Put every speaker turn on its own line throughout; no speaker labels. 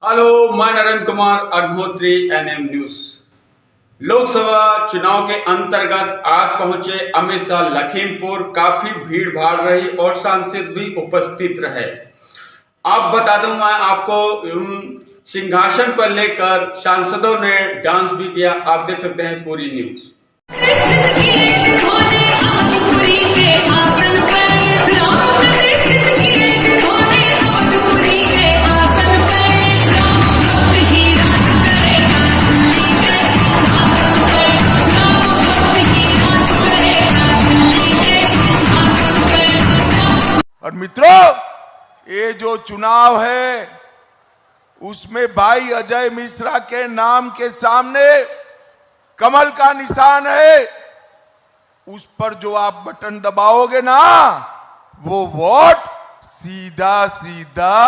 Hello, मैं Narendra Kumar Agnihotri, NM news. Lok Sabha चुनाव के अंतर्गत आज पहुंचे अमित शाह लखीमपुर। काफी भीड़ भाड़ रही और सांसद भी उपस्थित रहे। आप बता दूं, मैं आपको सिंहासन पर लेकर सांसदों ने डांस भी किया। आप देख सकते हैं पूरी न्यूज।
और मित्रों, ये जो चुनाव है उसमें भाई अजय मिश्रा के नाम के सामने कमल का निशान है। उस पर जो आप बटन दबाओगे ना, वो वोट सीधा सीधा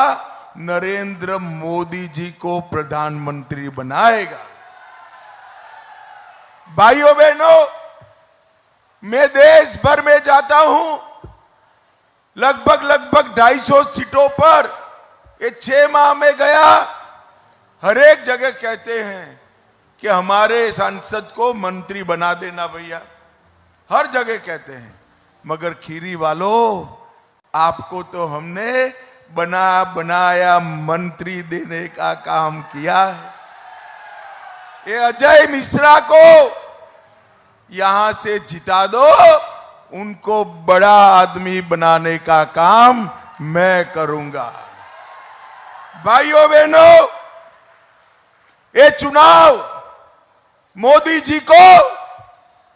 नरेंद्र मोदी जी को प्रधानमंत्री बनाएगा। भाइयों बहनों, मैं देश भर में जाता हूं, लगभग 250 सीटों पर ये 6 माह में गया। हर एक जगह कहते हैं कि हमारे सांसद को मंत्री बना देना भैया, हर जगह कहते हैं। मगर खीरी वालों, आपको तो हमने बनाया मंत्री देने का काम किया है। ये अजय मिश्रा को यहां से जिता दो, उनको बड़ा आदमी बनाने का काम मैं करूंगा। भाइयों बहनों, ये चुनाव मोदी जी को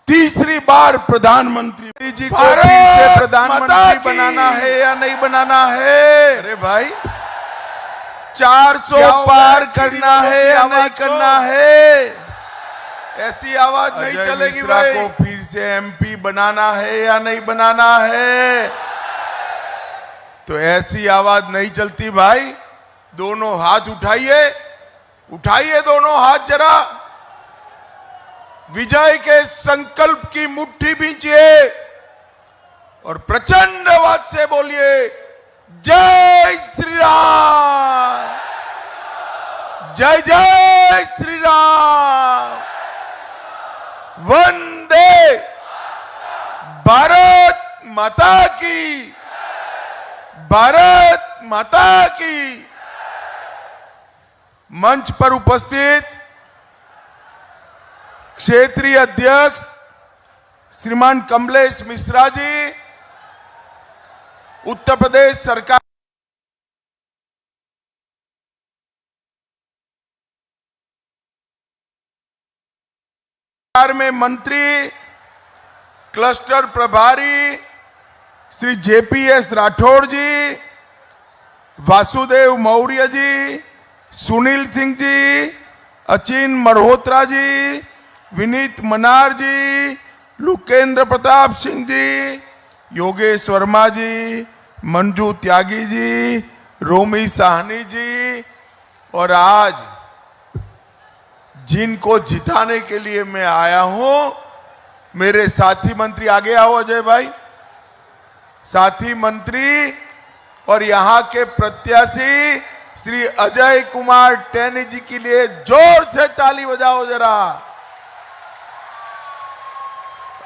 तीसरी बार प्रधानमंत्री, मोदी जी को फिर से प्रधानमंत्री बनाना है या नहीं बनाना है? अरे भाई, 400 पार करना है या नहीं करना है? ऐसी आवाज नहीं चलेगी भाई। को फिर से एमपी बनाना है या नहीं बनाना है? तो ऐसी आवाज नहीं चलती भाई। दोनों हाथ उठाइए, उठाइए दोनों हाथ जरा। विजय के संकल्प की मुट्ठी बींचिए और प्रचंड आवाज से बोलिए, जय श्री राम, जय जय श्री राम, वंदे भारत माता की, भारत माता की। मंच पर उपस्थित क्षेत्रीय अध्यक्ष श्रीमान कमलेश मिश्रा जी, उत्तर प्रदेश सरकार में मंत्री, क्लस्टर प्रभारी श्री जेपीएस राठौड़ जी, वासुदेव मौर्य जी, सुनील सिंह जी, अचिन मल्होत्रा जी, विनीत मनार जी, लुकेंद्र प्रताप सिंह जी, योगेश वर्मा जी, मंजू त्यागी जी, रोमी साहनी जी, और आज जिनको जिताने के लिए मैं आया हूं, मेरे साथी मंत्री, आगे आओ अजय भाई, साथी मंत्री और यहां के प्रत्याशी श्री अजय कुमार टैनी जी के लिए जोर से ताली बजाओ जरा।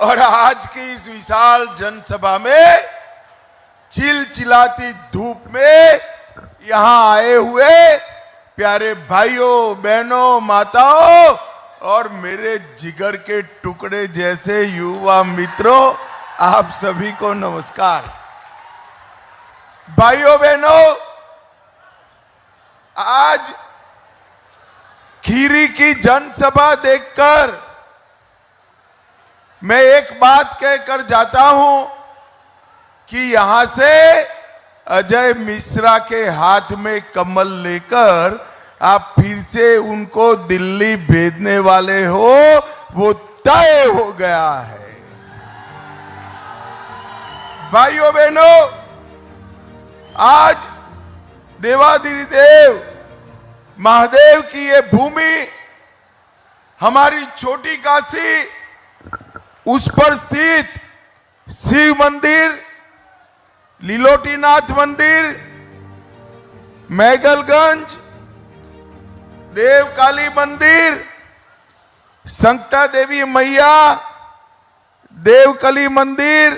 और आज की इस विशाल जनसभा में चिलचिलाती धूप में यहां आए हुए प्यारे भाइयों बहनों, माताओं और मेरे जिगर के टुकड़े जैसे युवा मित्रों, आप सभी को नमस्कार। भाइयों बहनों, आज खीरी की जनसभा देखकर मैं एक बात कहकर जाता हूं कि यहां से अजय मिश्रा के हाथ में कमल लेकर आप फिर से उनको दिल्ली भेजने वाले हो, वो तय हो गया है। भाइयों बहनों, आज देवादिदेव महादेव की ये भूमि, हमारी छोटी काशी, उस पर स्थित शिव मंदिर, लीलोटीनाथ मंदिर, मैगलगंज, देव काली मंदिर, संकटा देवी मैया, देवकली मंदिर,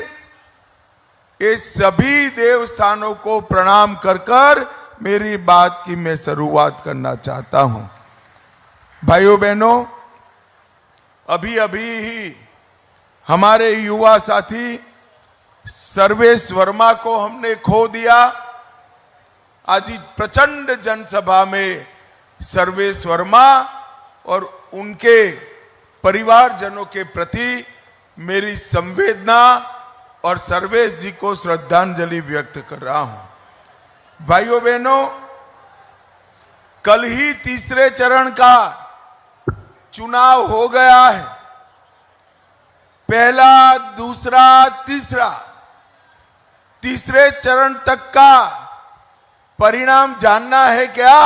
ये सभी देवस्थानों को प्रणाम कर कर मेरी बात की मैं शुरुआत करना चाहता हूं। भाइयों बहनों, अभी अभी ही हमारे युवा साथी सर्वेश वर्मा को हमने खो दिया। आज प्रचंड जनसभा में सर्वेश वर्मा और उनके परिवारजनों के प्रति मेरी संवेदना और सर्वेश जी को श्रद्धांजलि व्यक्त कर रहा हूं। भाइयों बहनों, कल ही तीसरे चरण का चुनाव हो गया है। पहला, दूसरा, तीसरे चरण तक का परिणाम जानना है क्या?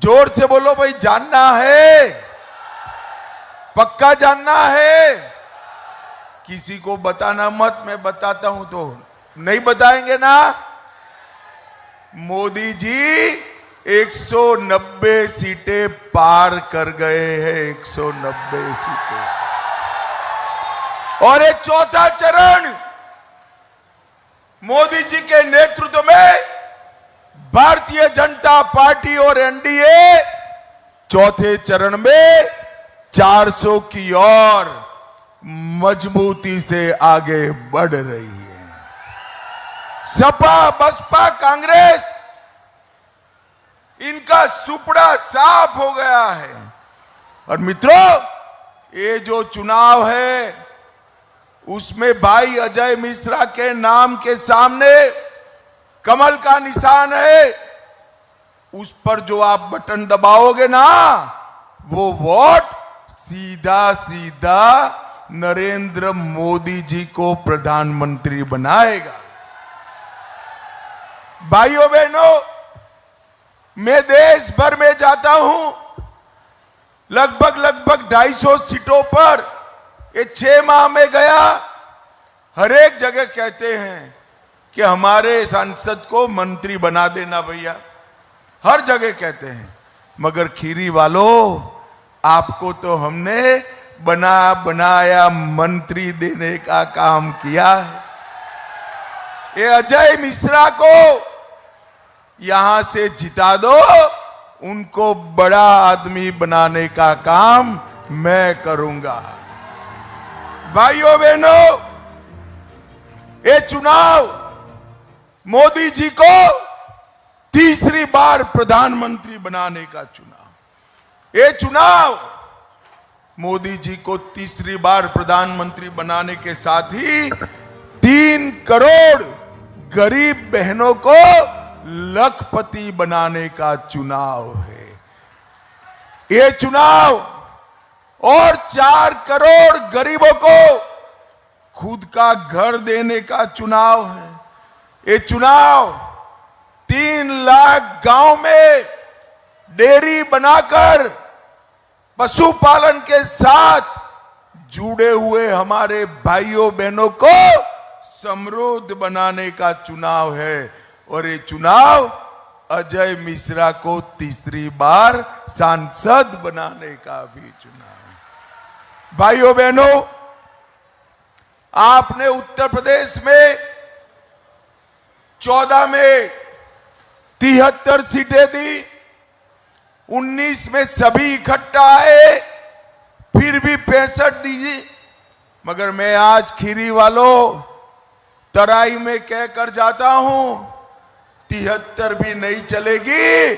जोर से बोलो भाई, जानना है? पक्का जानना है? किसी को बताना मत, मैं बताता हूं तो नहीं बताएंगे ना। मोदी जी 190 सीटें पार कर गए हैं, 190 सीटें। और एक चौथा चरण मोदी जी के नेतृत्व में भारतीय जनता पार्टी और एनडीए चौथे चरण में 400 की ओर मजबूती से आगे बढ़ रही है। सपा, बसपा, कांग्रेस, इनका सुपड़ा साफ हो गया है। और मित्रों, ये जो चुनाव है उसमें भाई अजय मिश्रा के नाम के सामने कमल का निशान है। उस पर जो आप बटन दबाओगे ना, वो वोट सीधा सीधा नरेंद्र मोदी जी को प्रधानमंत्री बनाएगा। भाइयों बहनों, मैं देश भर में जाता हूं, लगभग 250 सीटों पर ये 6 माह में गया। हर एक जगह कहते हैं कि हमारे सांसद को मंत्री बना देना भैया, हर जगह कहते हैं। मगर खीरी वालों, आपको तो हमने बनाया मंत्री देने का काम किया है। ये अजय मिश्रा को यहां से जिता दो, उनको बड़ा आदमी बनाने का काम मैं करूंगा। भाइयों बहनों, ये चुनाव मोदी जी को तीसरी बार प्रधानमंत्री बनाने का चुनाव। ये चुनाव मोदी जी को तीसरी बार प्रधानमंत्री बनाने के साथ ही 3 करोड़ गरीब बहनों को लखपति बनाने का चुनाव है। ये चुनाव और 4 करोड़ गरीबों को खुद का घर देने का चुनाव है। ये चुनाव 3 लाख गांव में डेयरी बनाकर पशुपालन के साथ जुड़े हुए हमारे भाइयों बहनों को समृद्ध बनाने का चुनाव है। और ये चुनाव अजय मिश्रा को तीसरी बार सांसद बनाने का भी चुनाव है। भाइयों बहनों, आपने उत्तर प्रदेश में 14 में 73 सीटें दी, 19 में सभी इकट्ठा आए, फिर भी 65 दीजिए। मगर मैं आज खीरी वालों तराई में कहकर जाता हूं, 73 भी नहीं चलेगी,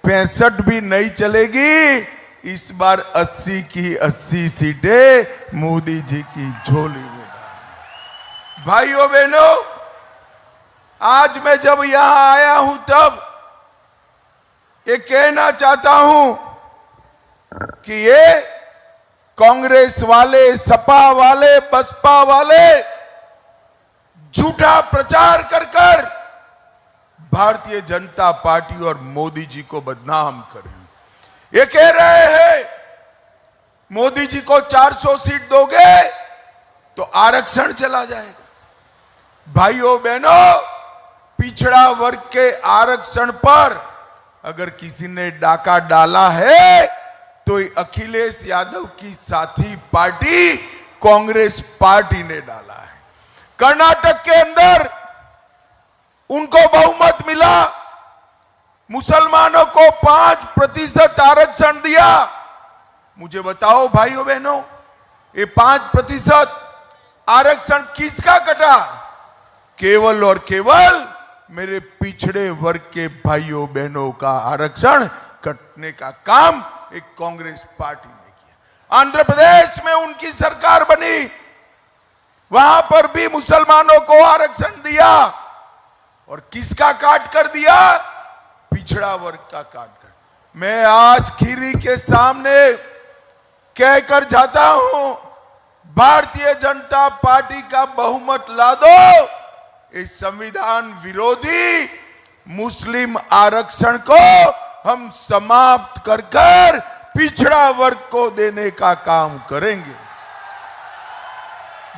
65 भी नहीं चलेगी। इस बार 80 की 80 सीटें मोदी जी की झोली में। भाइयों बहनों, आज मैं जब यहां आया हूं तब ये कहना चाहता हूं कि ये कांग्रेस वाले, सपा वाले, बसपा वाले झूठा प्रचार कर कर भारतीय जनता पार्टी और मोदी जी को बदनाम करें। ये कह रहे हैं मोदी जी को 400 सीट दोगे तो आरक्षण चला जाएगा। भाइयों बहनों, पिछड़ा वर्ग के आरक्षण पर अगर किसी ने डाका डाला है तो अखिलेश यादव की साथी पार्टी कांग्रेस पार्टी ने डाला है। कर्नाटक के अंदर उनको बहुमत मिला, मुसलमानों को 5% आरक्षण दिया। मुझे बताओ भाइयों बहनों, ये 5% आरक्षण किसका कटा? केवल और केवल मेरे पिछड़े वर्ग के भाइयों बहनों का आरक्षण कटने का काम एक कांग्रेस पार्टी ने किया। आंध्र प्रदेश में उनकी सरकार बनी, वहां पर भी मुसलमानों को आरक्षण दिया और किसका काट कर दिया? पिछड़ा वर्ग का काट कर। मैं आज खीरी के सामने कहकर जाता हूं, भारतीय जनता पार्टी का बहुमत ला दो, इस संविधान विरोधी मुस्लिम आरक्षण को हम समाप्त कर कर पिछड़ा वर्ग को देने का काम करेंगे।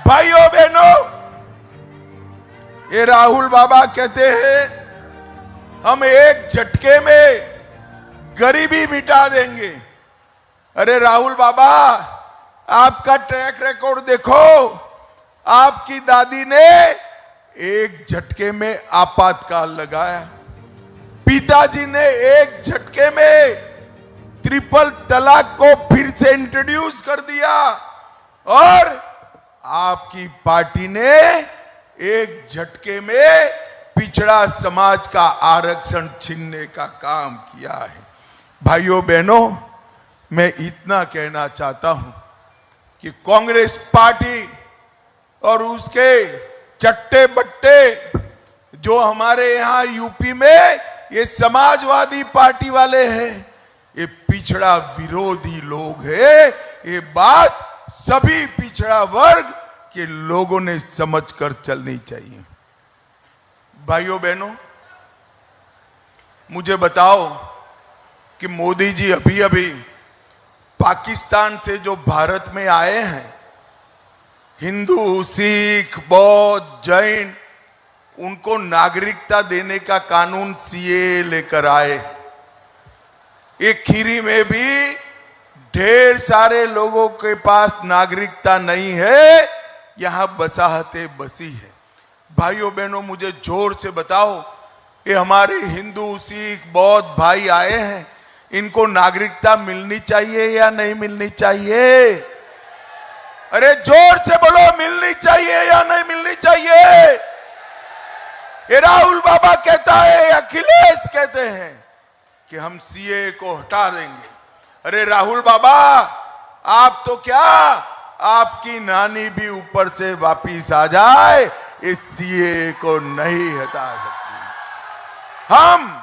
भाइयों बहनों, ये राहुल बाबा कहते हैं हम एक झटके में गरीबी मिटा देंगे। अरे राहुल बाबा, आपका ट्रैक रिकॉर्ड देखो। आपकी दादी ने एक झटके में आपातकाल लगाया, पिताजी ने एक झटके में ट्रिपल तलाक को फिर से इंट्रोड्यूस कर दिया और आपकी पार्टी ने एक झटके में पिछड़ा समाज का आरक्षण छीनने का काम किया है। भाइयों बहनों, मैं इतना कहना चाहता हूं कि कांग्रेस पार्टी और उसके चट्टे बट्टे जो हमारे यहां यूपी में ये समाजवादी पार्टी वाले हैं, ये पिछड़ा विरोधी लोग हैं। ये बात सभी पिछड़ा वर्ग के लोगों ने समझकर चलनी चाहिए। भाइयों बहनों, मुझे बताओ कि मोदी जी अभी अभी पाकिस्तान से जो भारत में आए हैं, हिंदू, सिख, बौद्ध, जैन, उनको नागरिकता देने का कानून सीए लेकर आए। एक खीरी में भी ढेर सारे लोगों के पास नागरिकता नहीं है, यहां बसाहतें बसी है। भाइयों बहनों, मुझे जोर से बताओ, ये हमारे हिंदू, सिख, बौद्ध भाई आए हैं, इनको नागरिकता मिलनी चाहिए या नहीं मिलनी चाहिए? अरे जोर से बोलो, मिलनी चाहिए या नहीं मिलनी चाहिए? ये राहुल बाबा कहता है, अखिलेश कहते हैं कि हम सीए को हटा देंगे। अरे राहुल बाबा, आप तो क्या, आपकी नानी भी ऊपर से वापिस आ जाए, इस सीए को नहीं हटा सकती। हम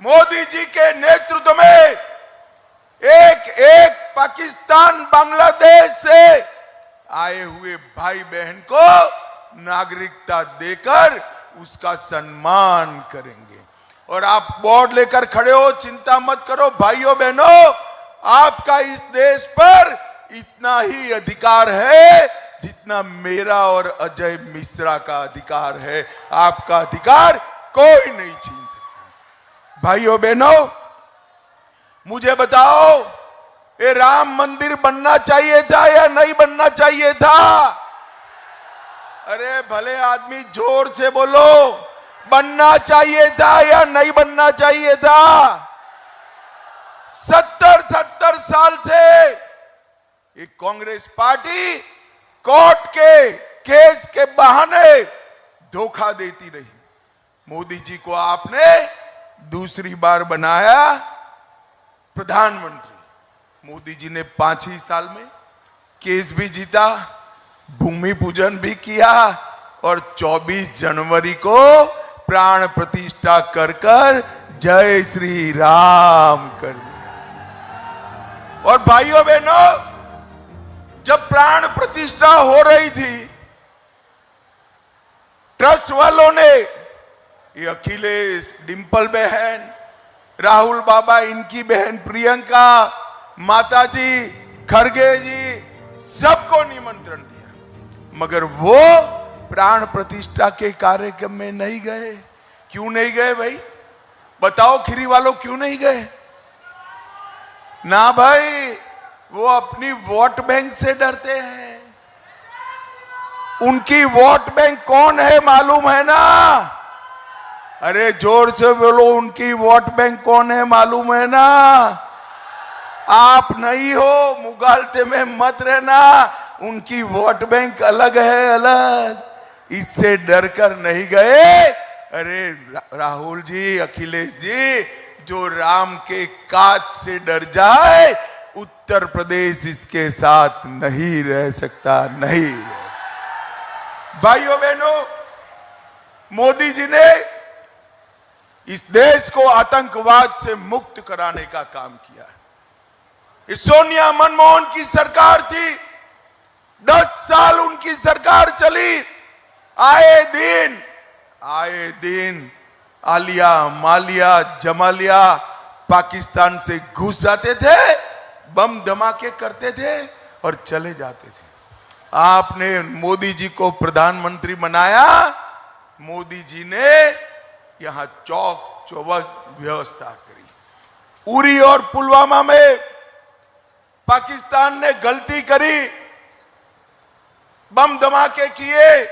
मोदी जी के नेतृत्व में एक एक पाकिस्तान, बांग्लादेश से आए हुए भाई बहन को नागरिकता देकर उसका सम्मान करेंगे। और आप बोर्ड लेकर खड़े हो, चिंता मत करो भाइयों बहनों, आपका इस देश पर इतना ही अधिकार है जितना मेरा और अजय मिश्रा का अधिकार है। आपका अधिकार कोई नहीं छीन सकता। भाइयों बहनों, मुझे बताओ, ये राम मंदिर बनना चाहिए था या नहीं बनना चाहिए था? अरे भले आदमी जोर से बोलो, बनना चाहिए था या नहीं बनना चाहिए था? 70 साल से ये कांग्रेस पार्टी कोर्ट के केस के बहाने धोखा देती रही। मोदी जी को आपने दूसरी बार बनाया प्रधानमंत्री। मोदी जी ने 5 ही साल में केस भी जीता, भूमि पूजन भी किया और 24 जनवरी को प्राण प्रतिष्ठा कर कर जय श्री राम कर दिया। और भाइयों बहनों, जब प्राण प्रतिष्ठा हो रही थी, ट्रस्ट वालों ने, ये अखिलेश, डिंपल बहन, राहुल बाबा, इनकी बहन प्रियंका, माताजी, खड़गे जी, सबको निमंत्रण दिया, मगर वो प्राण प्रतिष्ठा के कार्यक्रम में नहीं गए। क्यों नहीं गए भाई? बताओ खीरी वालों क्यों नहीं गए? ना भाई, वो अपनी वोट बैंक से डरते हैं। उनकी वोट बैंक कौन है मालूम है ना? अरे जोर से बोलो, उनकी वोट बैंक कौन है मालूम है ना? आप नहीं हो, मुगालते में मत रहना। उनकी वोट बैंक अलग है, अलग। इससे डरकर नहीं गए। अरे राहुल जी, अखिलेश जी, जो राम के काज से डर जाए, उत्तर प्रदेश इसके साथ नहीं रह सकता, नहीं। भाइयों बहनों, मोदी जी ने इस देश को आतंकवाद से मुक्त कराने का काम किया। सोनिया मनमोहन की सरकार थी, 10 साल उनकी सरकार चली। आए दिन आलिया, मालिया, जमालिया पाकिस्तान से घुस जाते थे, बम धमाके करते थे और चले जाते थे। आपने मोदी जी को प्रधानमंत्री बनाया। मोदी जी ने यहां चौक चौबंद व्यवस्था करी। उरी और पुलवामा में पाकिस्तान ने गलती करी, बम धमाके किए।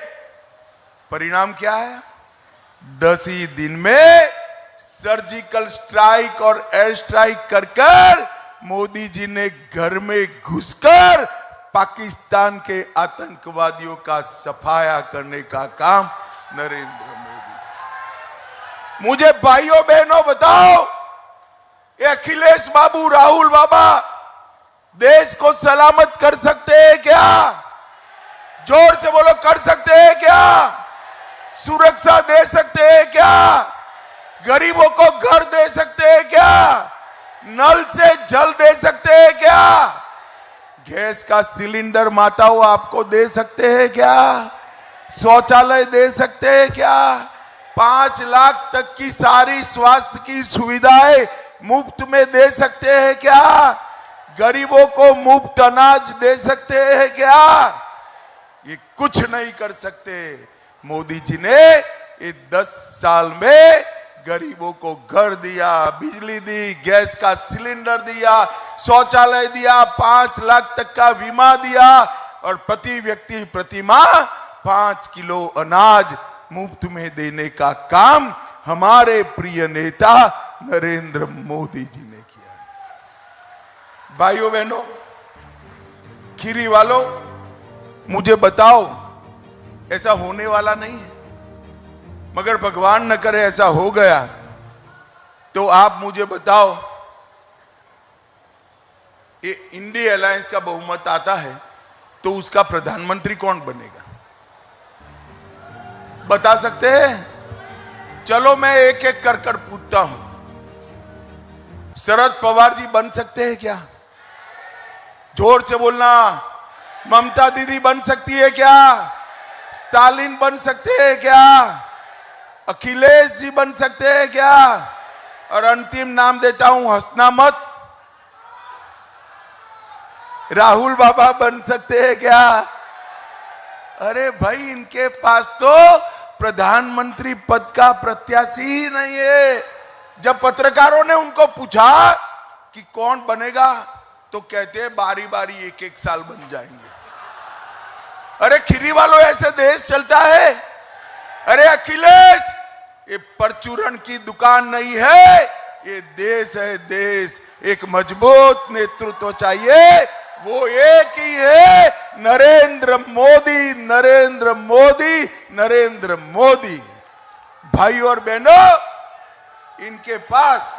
परिणाम क्या है? 10 ही दिन में सर्जिकल स्ट्राइक और एयर स्ट्राइक कर मोदी जी ने घर में घुसकर पाकिस्तान के आतंकवादियों का सफाया करने का काम नरेंद्र मोदी। मुझे भाइयों बहनों बताओ, ये अखिलेश बाबू, राहुल बाबा देश को सलामत कर सकते हैं क्या? जोर से बोलो, कर सकते हैं क्या? सुरक्षा दे सकते हैं क्या? गरीबों को घर दे सकते हैं क्या? नल से जल दे सकते हैं क्या? गैस का सिलेंडर माताओं आपको दे सकते हैं क्या? शौचालय दे सकते हैं क्या? 5 लाख तक की सारी स्वास्थ्य की सुविधाएं मुफ्त में दे सकते हैं क्या? गरीबों को मुफ्त अनाज दे सकते हैं क्या? ये कुछ नहीं कर सकते। मोदी जी ने ये 10 साल में गरीबों को घर दिया, बिजली दी, गैस का सिलेंडर दिया, शौचालय दिया, 5 लाख तक का बीमा दिया और प्रति व्यक्ति प्रति माह 5 किलो अनाज मुफ्त में देने का काम हमारे प्रिय नेता नरेंद्र मोदी जी ने किया। भाइयों बहनों, खीरी वालों, मुझे बताओ, ऐसा होने वाला नहीं है, मगर भगवान न करे ऐसा हो गया तो आप मुझे बताओ, ये इंडिया अलायंस का बहुमत आता है तो उसका प्रधानमंत्री कौन बनेगा? बता सकते हैं? चलो मैं एक एक कर कर पूछता हूं। शरद पवार जी बन सकते हैं क्या? जोर से बोलना। ममता दीदी बन सकती है क्या? स्टालिन बन सकते हैं क्या? अखिलेश जी बन सकते हैं क्या? और अंतिम नाम देता हूं, हंसना मत, राहुल बाबा बन सकते हैं क्या? अरे भाई, इनके पास तो प्रधानमंत्री पद का प्रत्याशी ही नहीं है। जब पत्रकारों ने उनको पूछा कि कौन बनेगा तो कहते हैं बारी बारी एक एक साल बन जाएंगे। अरे खीरी वालों, ऐसे देश चलता है? अरे अखिलेश, ये परचूरण की दुकान नहीं है, ये देश है, देश। एक मजबूत नेतृत्व चाहिए, वो एक ही है, नरेंद्र मोदी, नरेंद्र मोदी, नरेंद्र मोदी। भाई और बहनों, इनके पास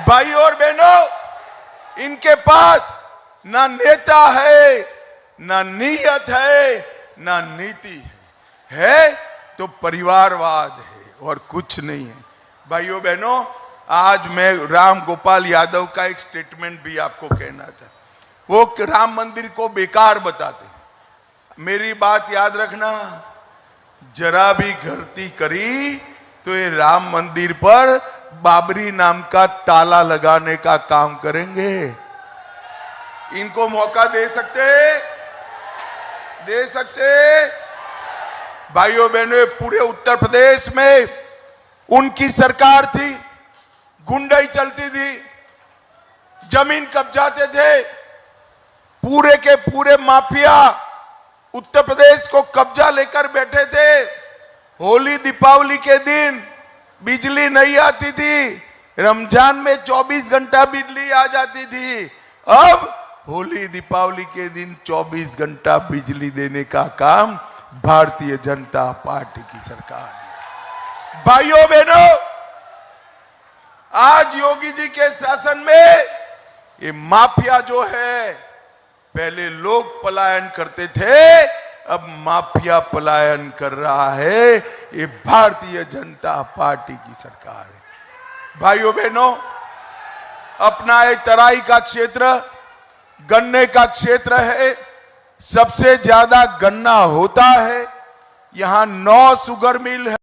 भाई और बहनों, इनके पास ना नेता है, ना नीयत है, ना नीति है तो परिवारवाद है और कुछ नहीं है। भाइयों बहनों, आज मैं राम गोपाल यादव का एक स्टेटमेंट भी आपको कहना था। वो राम मंदिर को बेकार बताते। मेरी बात याद रखना, जरा भी गलती करी तो ये राम मंदिर पर बाबरी नाम का ताला लगाने का काम करेंगे। इनको मौका दे सकते दे सकते? भाइयों बहनों, पूरे उत्तर प्रदेश में उनकी सरकार थी, गुंडाई चलती थी, जमीन कब्जाते थे, पूरे के पूरे माफिया उत्तर प्रदेश को कब्जा लेकर बैठे थे। होली दीपावली के दिन बिजली नहीं आती थी, रमजान में 24 घंटा बिजली आ जाती थी। अब होली दीपावली के दिन 24 घंटा बिजली देने का काम भारतीय जनता पार्टी की सरकार है। भाइयों बहनों, आज योगी जी के शासन में ये माफिया जो है, पहले लोग पलायन करते थे, अब माफिया पलायन कर रहा है। ये भारतीय जनता पार्टी की सरकार है। भाइयों बहनों, अपना एक तराई का क्षेत्र गन्ने का क्षेत्र है, सबसे ज्यादा गन्ना होता है। यहां 9 शुगर मिल है।